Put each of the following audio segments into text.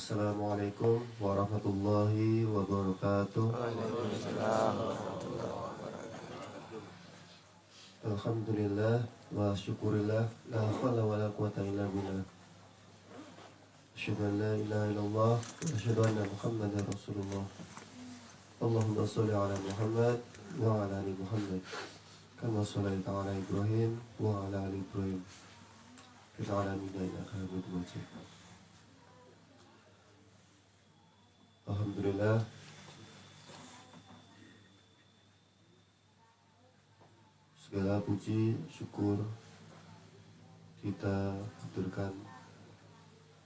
Assalamualaikum warahmatullahi wabarakatuh. Waalaikumsalam warahmatullahi wabarakatuh. Alhamdulillah wa syukurillah, la hawla wa la quwata illa billah. Asyhadu an la ilaha illallah wa asyhadu anna Muhammadar Rasulullah. Allahumma shalli ala Muhammad wa ala ali Muhammad kama shallaita ala Ibrahim wa ala ali Ibrahim fil alamin innaka Hamidum Majid. Alhamdulillah, segala puji syukur kita haturkan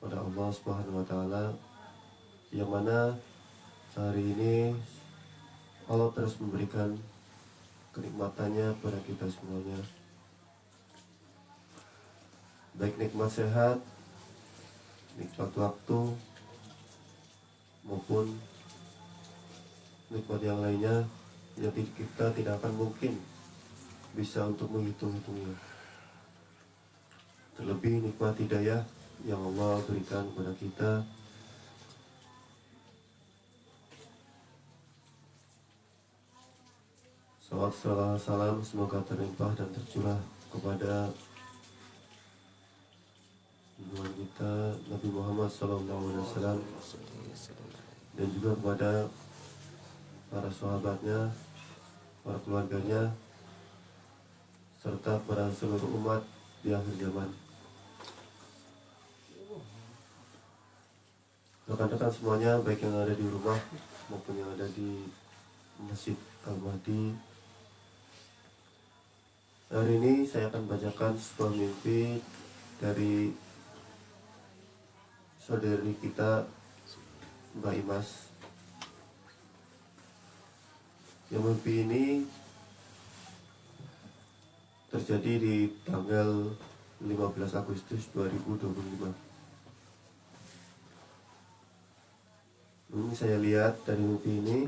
pada Allah Subhanahu wa taala, yang mana hari ini Allah terus memberikan kenikmatannya kepada kita semuanya, baik nikmat sehat, nikmat waktu, maupun nikmat yang lainnya yang kita tidak akan mungkin bisa untuk menghitung-hitungnya. Terlebih nikmat hidayah yang Allah berikan kepada kita. Salawat salam semoga terlimpah dan tercurah kepada junjungan kita Nabi Muhammad SAW, dan juga kepada para sahabatnya, para keluarganya, serta para seluruh umat di akhir zaman. Rekan-rekan semuanya, baik yang ada di rumah maupun yang ada di Masjid Al-Mahdi, hari ini saya akan bacakan sebuah mimpi dari saudari kita Mbak Imas. Yang mimpi ini terjadi di tanggal 15 Agustus 2025. Ini saya lihat dari mimpi ini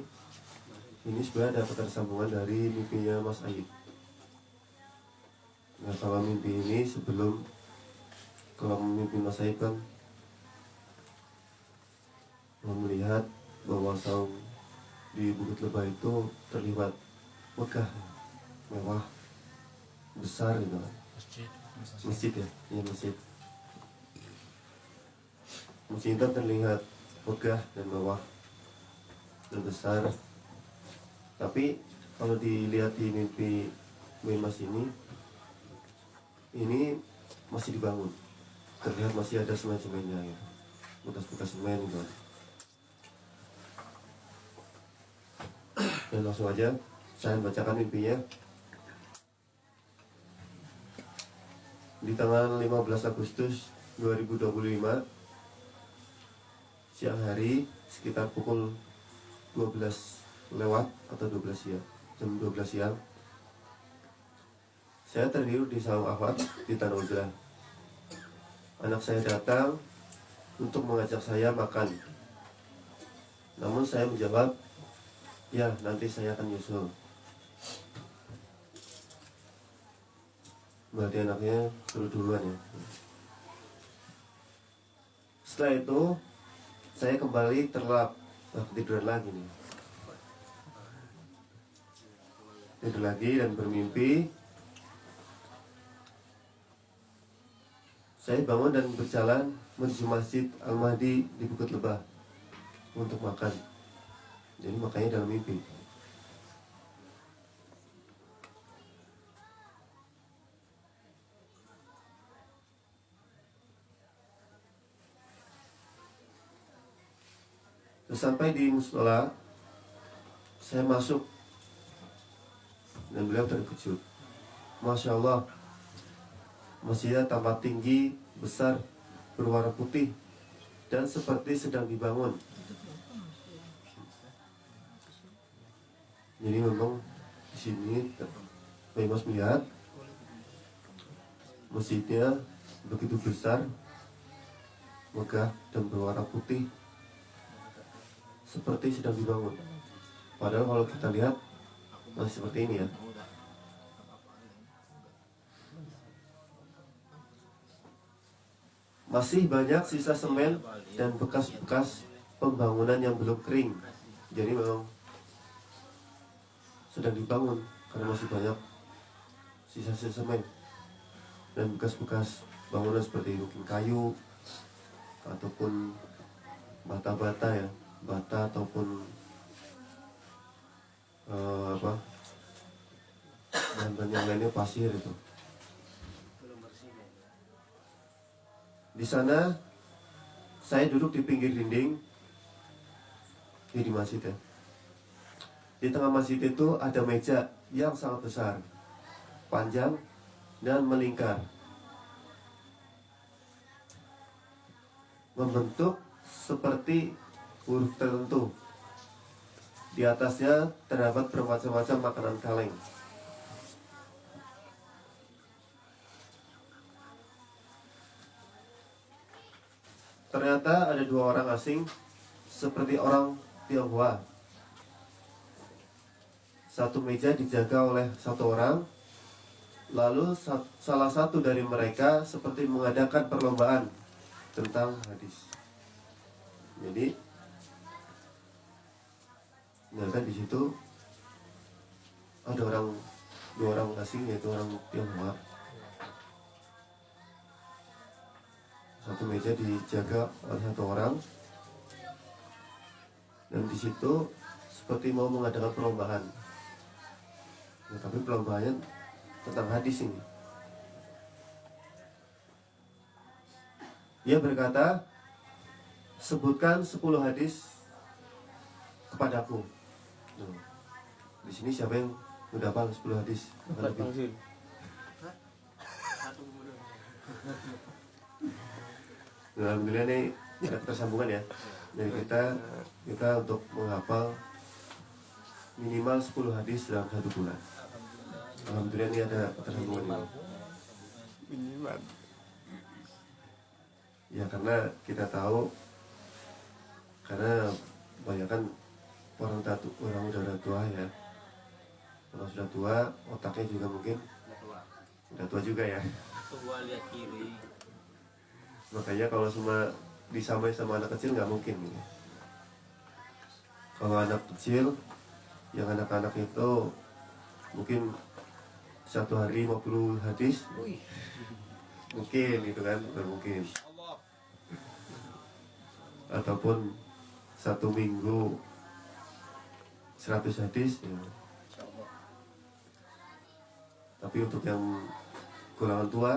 sebenarnya ada ketersambungan dari mimpinya Mas Ayib. Nah, kalau mimpi ini kalau mimpi Mas Ayib kan melihat bahwa saung di Bukit Lebah itu terlihat megah, mewah, besar gitu kan. Masjid ya, iya masjid. Masjid itu terlihat megah dan mewah dan besar. Tapi kalau dilihat di mimpi Mas ini masih dibangun. Terlihat masih ada semen-semennya ya, bekas-bekas semen gitu. Dan langsung aja saya bacakan mimpinya. Di tanggal 15 Agustus 2025 siang hari sekitar pukul 12 lewat atau 12 siang, jam 12 siang, saya tertidur di saung Ahwat di Tanah Ujlah. Anak saya datang untuk mengajak saya makan, namun saya menjawab, ya nanti saya akan nyusul. Berarti anaknya suruh duluan ya. Setelah itu saya kembali terlelap, tidur lagi nih. Tidur lagi dan bermimpi. Saya bangun dan berjalan menuju Masjid Al-Mahdi di Bukit Lebah untuk makan. Jadi makanya dalam mimpi. Sampai di musola, saya masuk dan beliau terkejut. Masya Allah, masjidnya tampak tinggi, besar, berwarna putih, dan seperti sedang dibangun. Jadi memang di sini Pak Imas melihat masjidnya begitu besar, megah dan berwarna putih, seperti sedang dibangun. Padahal kalau kita lihat masih seperti ini ya. masih banyak sisa semen dan bekas-bekas pembangunan yang belum kering. Jadi memang sedang dibangun karena masih banyak sisa-sisa semen dan bekas-bekas bangunan seperti mungkin kayu ataupun bata-bata ya, bata ataupun bahan-bahan yang lainnya, pasir itu. Di sana saya duduk di pinggir dinding di masjid ya. Di tengah masjid itu ada meja yang sangat besar, panjang dan melingkar, membentuk seperti huruf tertentu. Di atasnya terdapat bermacam-macam makanan kaleng. Ternyata ada dua orang asing seperti orang Tionghoa. Satu meja dijaga oleh satu orang. Lalu salah satu dari mereka seperti mengadakan perlombaan tentang hadis. Jadi, kan di situ ada dua orang asing, yaitu orang Tionghoa. Satu meja dijaga oleh satu orang, dan di situ seperti mau mengadakan perlombaan. Nah, tapi perlombaannya tentang hadis ini. Dia berkata, sebutkan 10 hadis kepadaku. Nah, di sini siapa yang udah hafal 10 hadis? Nah, alhamdulillah nih ada ketersambungan ya. Jadi kita untuk menghafal minimal 10 hadis dalam 1 bulan. Alhamdulillah ini ada ketersambungan Minimal. Ya, karena kita tahu, karena banyak kan orang udah tua ya. Orang sudah tua, otaknya juga mungkin udah tua juga ya. Tua lihat kiri. Makanya kalau semua disamain sama anak kecil nggak mungkin gitu. Kalau anak kecil, yang anak-anak itu mungkin satu hari 50 hadis, mungkin gitu kan, mungkin. Ataupun satu minggu 100 hadis ya. Tapi untuk yang golongan tua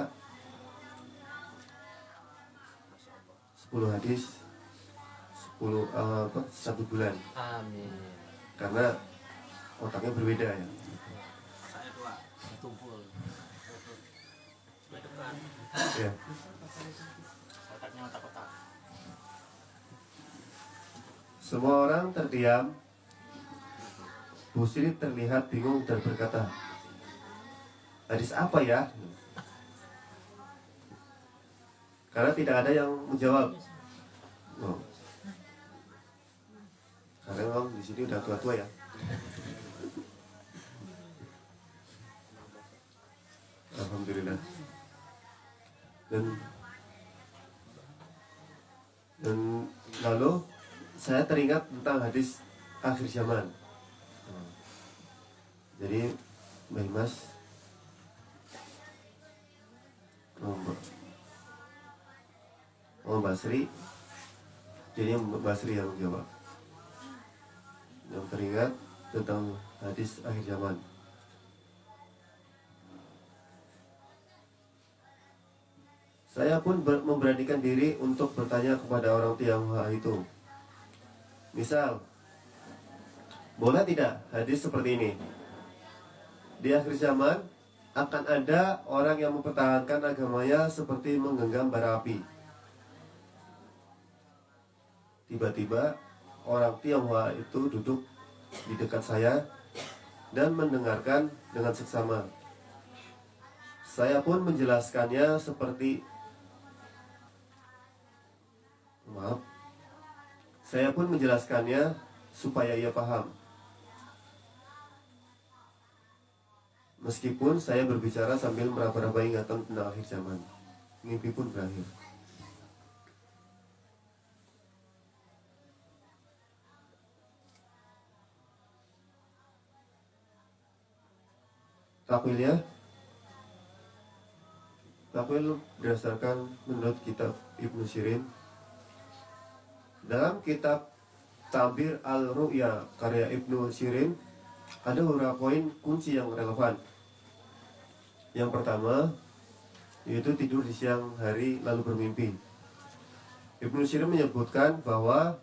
10 hadis 1 bulan. Amin. Karena otaknya berbeda ya. Saya tua, tumpul. Depan. Ya. Otaknya otak-otak. Semua orang terdiam. Bu Sri terlihat bingung dan berkata, hadis apa ya? Karena tidak ada yang menjawab. Oh. Karena memang di sini udah tua-tua ya. Alhamdulillah. Dan lalu saya teringat tentang hadis akhir zaman. Jadi Mbak Mas Mbak Sri, jadi Mbak Sri yang menjawab, yang teringat tentang hadis akhir zaman. Saya pun memberanikan diri untuk bertanya kepada orang Tionghoa itu. Misal, boleh tidak hadis seperti ini? Di akhir zaman akan ada orang yang mempertahankan agamanya seperti menggenggam bara api. Tiba-tiba orang Tionghoa itu duduk di dekat saya dan mendengarkan dengan seksama. Saya pun menjelaskannya Saya pun menjelaskannya supaya ia paham. Meskipun saya berbicara sambil meraba-raba ingatan tentang akhir zaman, mimpi pun berakhir. takwilnya? Takwil berdasarkan menurut kitab Ibnu Sirin. Dalam kitab Tabir Al-Ru'ya karya Ibnu Sirin ada beberapa poin kunci yang relevan. Yang pertama yaitu tidur di siang hari lalu bermimpi. Ibnu Sirin menyebutkan bahwa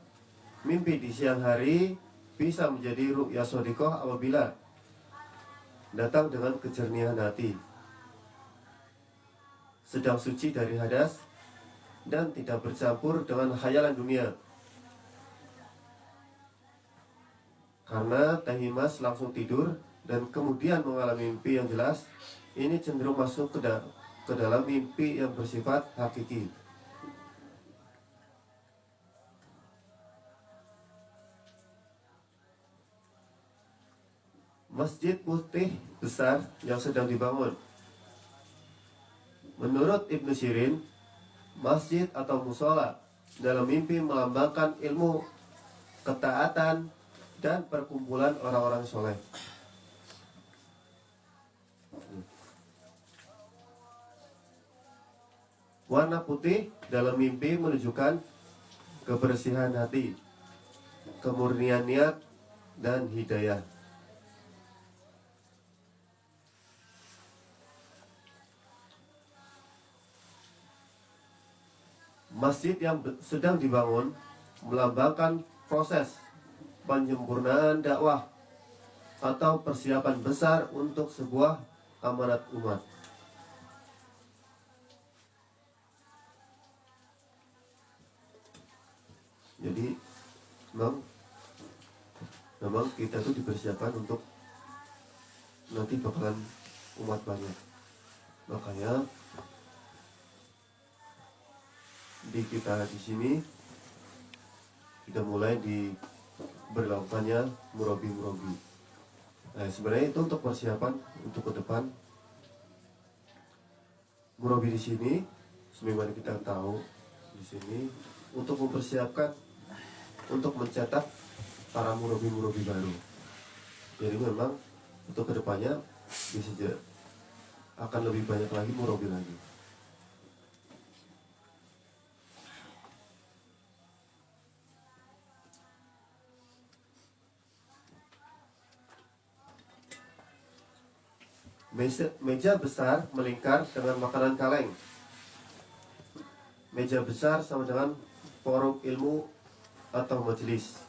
mimpi di siang hari bisa menjadi ru'ya shodiqoh apabila datang dengan kejernihan hati, sedang suci dari hadas, dan tidak bercampur dengan khayalan dunia. Karena Tahimas langsung tidur dan kemudian mengalami mimpi yang jelas, ini cenderung masuk ke dalam mimpi yang bersifat hakiki. Masjid putih besar yang sedang dibangun. Menurut Ibnu Sirin, masjid atau musola dalam mimpi melambangkan ilmu, ketaatan, dan perkumpulan orang-orang soleh. Warna putih dalam mimpi menunjukkan kebersihan hati, kemurnian niat, dan hidayah. Masjid yang sedang dibangun melambangkan proses penyempurnaan dakwah atau persiapan besar untuk sebuah amanat umat. Jadi memang kita tuh dipersiapkan untuk nanti bakalan umat banyak. Makanya di kita di sini kita mulai berlakukannya murabi. Nah, sebenarnya itu untuk persiapan untuk ke depan. Murabi di sini, sebagaimana kita tahu di sini, untuk mempersiapkan untuk mencetak para murabi baru. Jadi memang untuk kedepannya bisa akan lebih banyak lagi murabi lagi. Meja besar melingkar dengan makanan kaleng. Meja besar sama dengan forum ilmu atau majelis.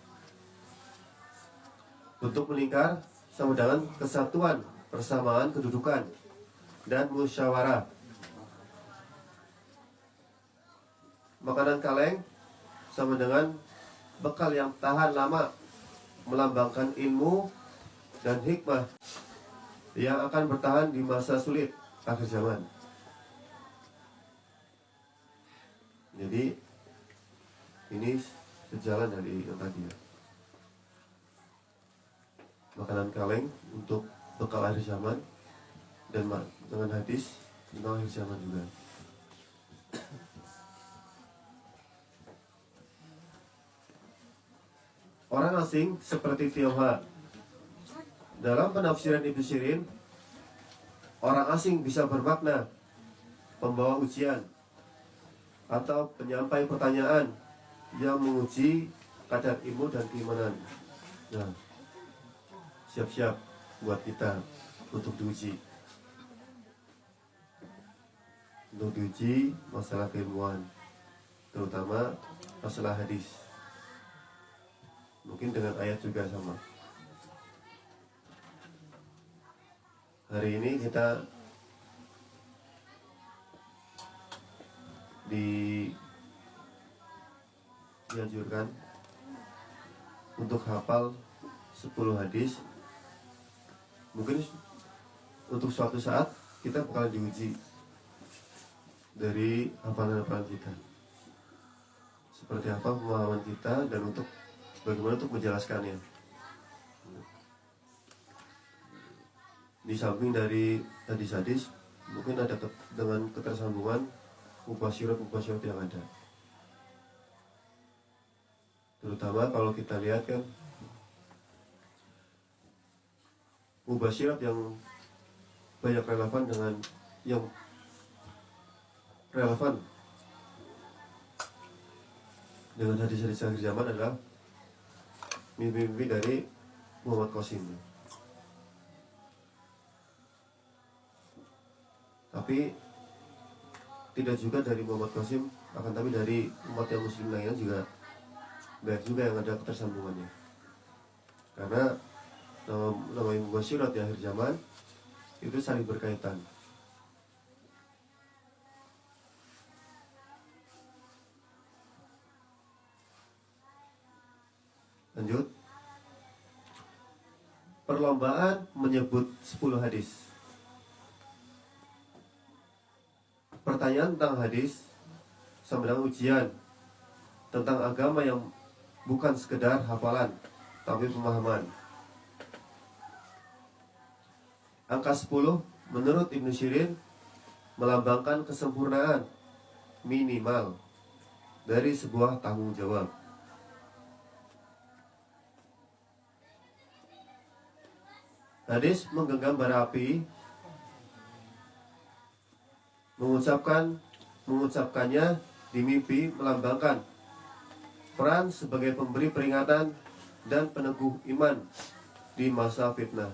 Bentuk melingkar sama dengan kesatuan, persamaan kedudukan, dan musyawarah. Makanan kaleng sama dengan bekal yang tahan lama, melambangkan ilmu dan hikmah yang akan bertahan di masa sulit akhir zaman. Jadi ini sejalan dari yang tadi ya. Makanan kaleng untuk bekal akhir zaman dan dengan hadis tentang akhir zaman juga. Orang asing seperti Tionghoa. Dalam penafsiran Ibnu Sirin, orang asing bisa bermakna pembawa ujian atau penyampai pertanyaan yang menguji kadar ilmu dan keimanan. Nah, siap-siap buat kita untuk diuji. Untuk diuji masalah keilmuan, terutama masalah hadis. Mungkin dengan ayat juga sama. Hari ini kita dianjurkan untuk hafal 10 hadis. Mungkin untuk suatu saat kita bakal diuji dari hafalan-hafalan kita, seperti apa pemahaman kita dan untuk bagaimana untuk menjelaskannya. Di samping dari hadis-hadis, mungkin ada dengan ketersambungan mubasyirat yang ada. Terutama kalau kita lihat kan mubasyirat yang banyak relevan dengan yang relevan dengan hadis-hadis akhir zaman adalah mimpi-mimpi dari Muhammad Qasim. Tapi tidak juga dari Muhammad Qasim, akan tapi dari umat yang muslim lainnya juga banyak juga yang ada ketersambungannya. Karena nama mubasyirat di akhir zaman itu saling berkaitan. Lanjut. Perlombaan menyebut 10 hadis. Pertanyaan tentang hadis sama dengan ujian tentang agama yang bukan sekedar hafalan, tapi pemahaman. Angka 10 menurut Ibnu Syirin melambangkan kesempurnaan minimal dari sebuah tanggung jawab. Hadis menggenggam bara api, mengucapkannya di mimpi melambangkan peran sebagai pemberi peringatan dan peneguh iman di masa fitnah.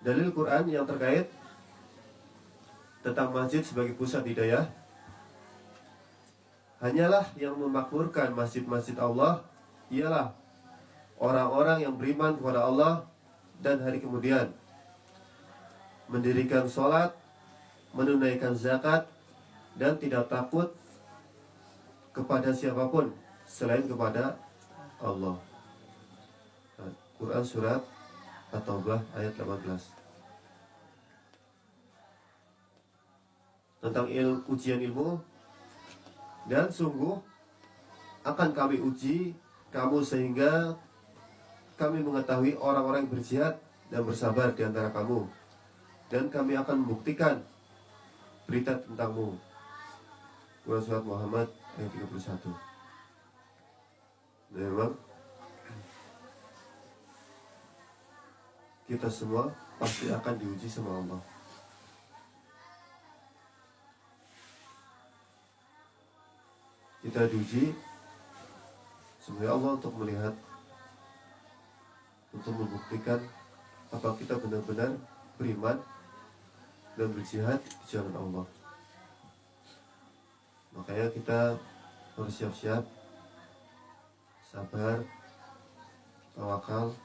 Dalil Quran yang terkait tentang masjid sebagai pusat hidayah, hanyalah yang memakmurkan masjid-masjid Allah ialah orang-orang yang beriman kepada Allah dan hari kemudian, mendirikan sholat, menunaikan zakat, dan tidak takut kepada siapapun selain kepada Allah. Quran Surat At-Taubah ayat 18. Tentang ujian ilmu, dan sungguh akan kami uji kamu sehingga kami mengetahui orang-orang yang berjihad dan bersabar di antara kamu, dan kami akan membuktikan berita tentangmu. Quran Surat Muhammad ayat 31. Dan memang kita semua pasti akan diuji sama Allah. Kita diuji sebenarnya Allah untuk melihat, untuk membuktikan apa kita benar-benar beriman dan berjihad di jalan Allah. Makanya kita harus siap-siap, sabar, tawakal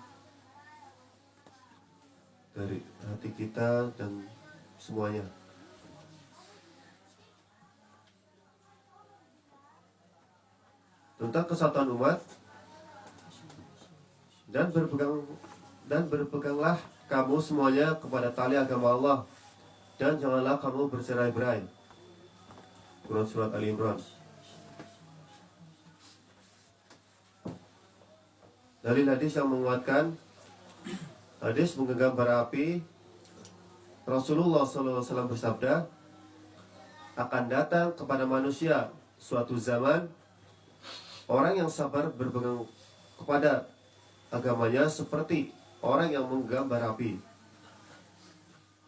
dari hati kita dan semuanya. Tentang kesatuan umat, dan berpeganglah kamu semuanya kepada tali agama Allah, dan janganlah kamu bercerai-berai. Quran Surat Ali Imran. Dari hadis yang menguatkan, hadis menggenggam bara api, Rasulullah SAW bersabda, akan datang kepada manusia suatu zaman, orang yang sabar berpegang kepada agamanya seperti orang yang menggenggam bara api.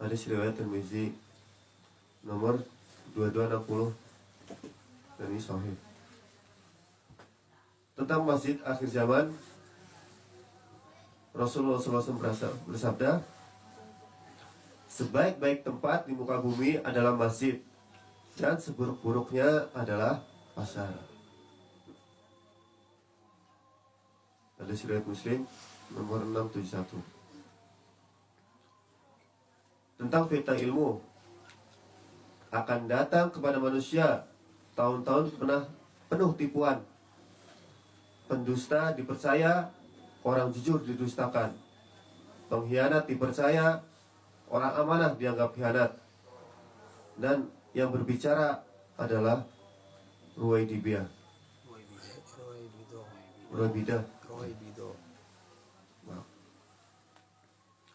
Hadis riwayat Tirmizi nomor 2260, dan ini sahih. Tentang masjid akhir zaman, Rasulullah SAW bersabda, sebaik-baik tempat di muka bumi adalah masjid, dan seburuk-buruknya adalah pasar. Hadis riwayat Muslim nomor 671. Tentang fitnah ilmu, akan datang kepada manusia tahun-tahun penuh tipuan. Pendusta dipercaya, orang jujur didustakan. Pengkhianat dipercaya, orang amanah dianggap khianat. Dan yang berbicara adalah Ruwaidibiyah. Ruwaibidah.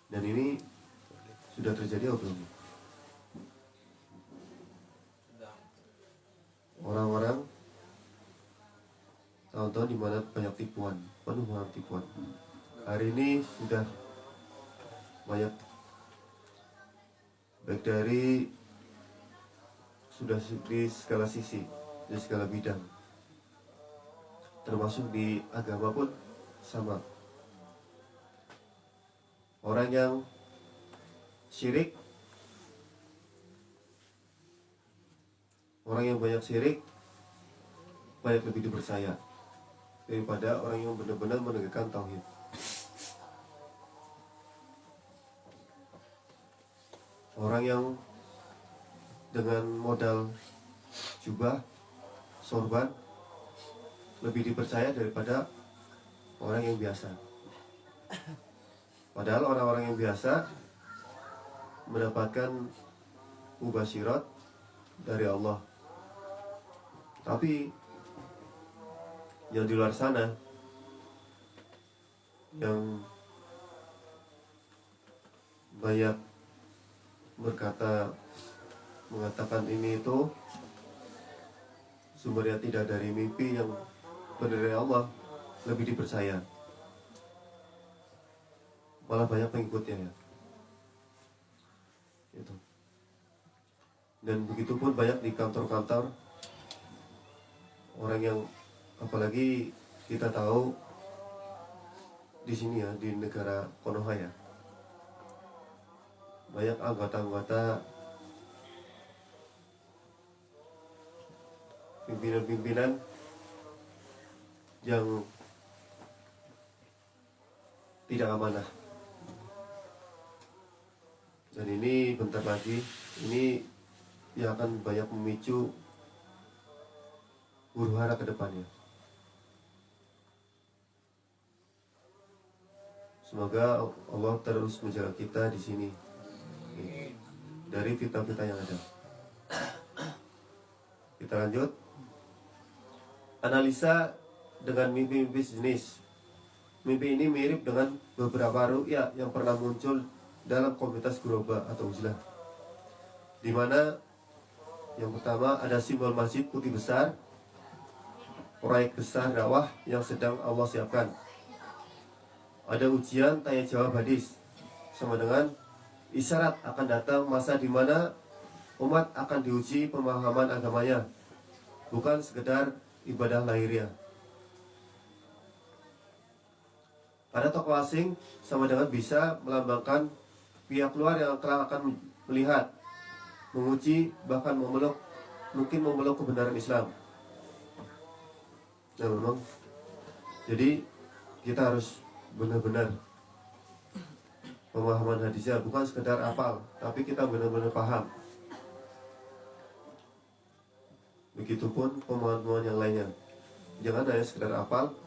Dan ini sudah terjadi atau belum? Orang-orang tahun-tahun di mana banyak tipuan, penuh dengan tipuan. hari ini sudah banyak, baik dari sudah di segala sisi, di segala bidang, termasuk di agama pun sama. Orang yang syirik, orang yang banyak syirik banyak lebih dipercaya daripada orang yang benar-benar menegakkan tauhid. Orang yang dengan modal jubah, sorban lebih dipercaya daripada orang yang biasa. Padahal orang-orang yang biasa mendapatkan mubasyirat dari Allah. Tapi yang di luar sana, yang banyak mengatakan ini itu sumbernya tidak dari mimpi yang benar dari Allah, lebih dipercaya. Malah banyak pengikutnya ya. Itu. Dan begitu pun banyak di kantor-kantor orang yang, apalagi kita tahu di sini ya, di negara Konoha ya, banyak anggota-anggota, pimpinan-pimpinan yang tidak amanah. Dan ini bentar lagi, ini yang akan banyak memicu huru hara ke depannya. Semoga Allah terus menjaga kita di sini dari fitnah-fitnah yang ada. Kita lanjut. Analisa dengan mimpi-mimpi sejenis. Mimpi ini mirip dengan beberapa ru'ya yang pernah muncul dalam komunitas Guroba atau Uzlah, di mana yang pertama ada simbol masjid putih besar, proyek besar dakwah yang sedang Allah siapkan. Ada ujian tanya jawab hadis, sama dengan isyarat akan datang masa di mana umat akan diuji pemahaman agamanya, bukan sekedar ibadah lahiriah. Ada tokoh asing, sama dengan bisa melambangkan pihak luar yang kelak akan melihat, menguji, bahkan mungkin memeluk kebenaran Islam. Nah memang, jadi kita harus benar-benar pemahaman hadisnya, bukan sekedar hafal, tapi kita benar-benar paham. Begitupun pemahaman yang lainnya. Jangan hanya sekedar hafal,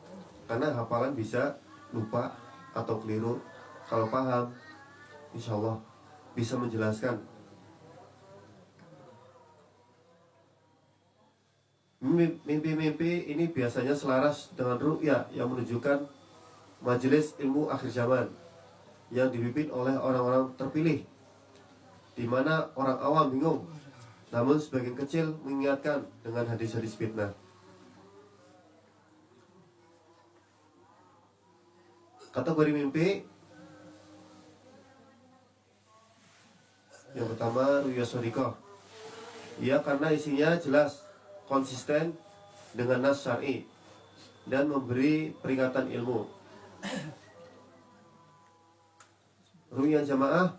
karena hafalan bisa lupa atau keliru. Kalau paham, insya Allah bisa menjelaskan. Mimpi-mimpi ini biasanya selaras dengan ru'ya yang menunjukkan majelis ilmu akhir zaman yang dipimpin oleh orang-orang terpilih, di mana orang awam bingung, namun sebagian kecil mengingatkan dengan hadis-hadis fitnah. Kategori mimpi yang pertama, ru'ya shadiqah. Ya, karena isinya jelas, konsisten dengan nas syar'i dan memberi peringatan ilmu. Ru'ya jamaah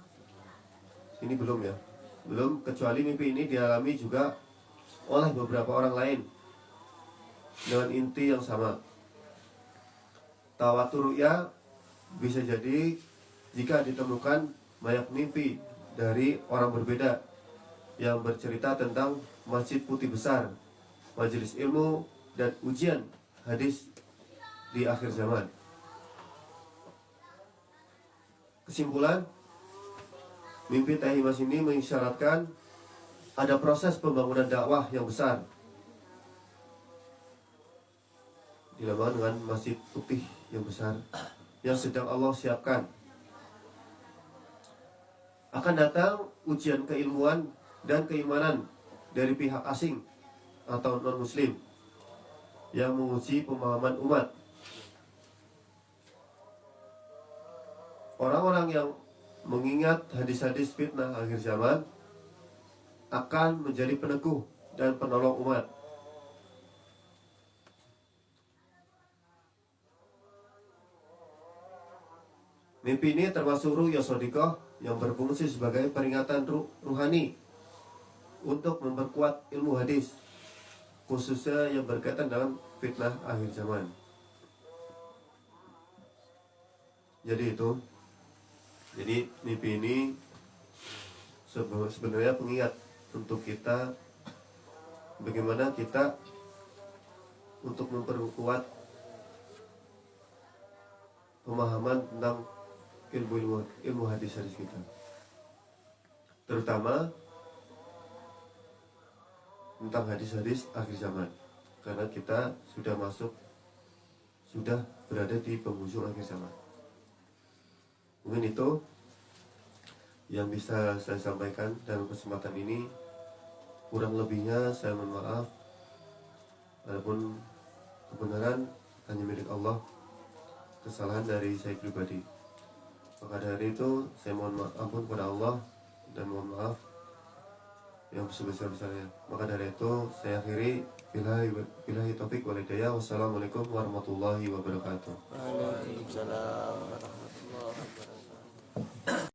ini belum ya, belum, kecuali mimpi ini dialami juga oleh beberapa orang lain dengan inti yang sama. Tawatur ru'ya bisa jadi jika ditemukan banyak mimpi dari orang berbeda yang bercerita tentang masjid putih besar, majelis ilmu, dan ujian hadis di akhir zaman. Kesimpulan, mimpi Teh Imas ini mengisyaratkan ada proses pembangunan dakwah yang besar, dilambangkan dengan masjid putih yang besar yang sedang Allah siapkan. Akan datang ujian keilmuan dan keimanan dari pihak asing atau non-muslim yang menguji pemahaman umat. orang-orang yang mengingat hadis-hadis fitnah akhir zaman akan menjadi peneguh dan penolong umat. Mimpi ini termasuk ru'ya shadiqah yang berfungsi sebagai peringatan ruhani untuk memperkuat ilmu hadis, khususnya yang berkaitan dengan fitnah akhir zaman. Jadi mimpi ini sebenarnya pengingat untuk kita, bagaimana kita untuk memperkuat pemahaman tentang ilmu hadis kita, terutama tentang hadis-hadis akhir zaman, karena kita sudah berada di penghujung akhir zaman. Mungkin itu yang bisa saya sampaikan dalam kesempatan ini. Kurang lebihnya saya mohon maaf. Adapun kebenaran hanya milik Allah, kesalahan dari saya pribadi. Maka dari itu saya mohon ampun kepada Allah dan mohon maaf yang sebesar-besarnya. Maka dari itu saya akhiri, billahi taufik wal hidayah. Wassalamualaikum warahmatullahi wabarakatuh. Waalaikumsalam warahmatullahi wabarakatuh.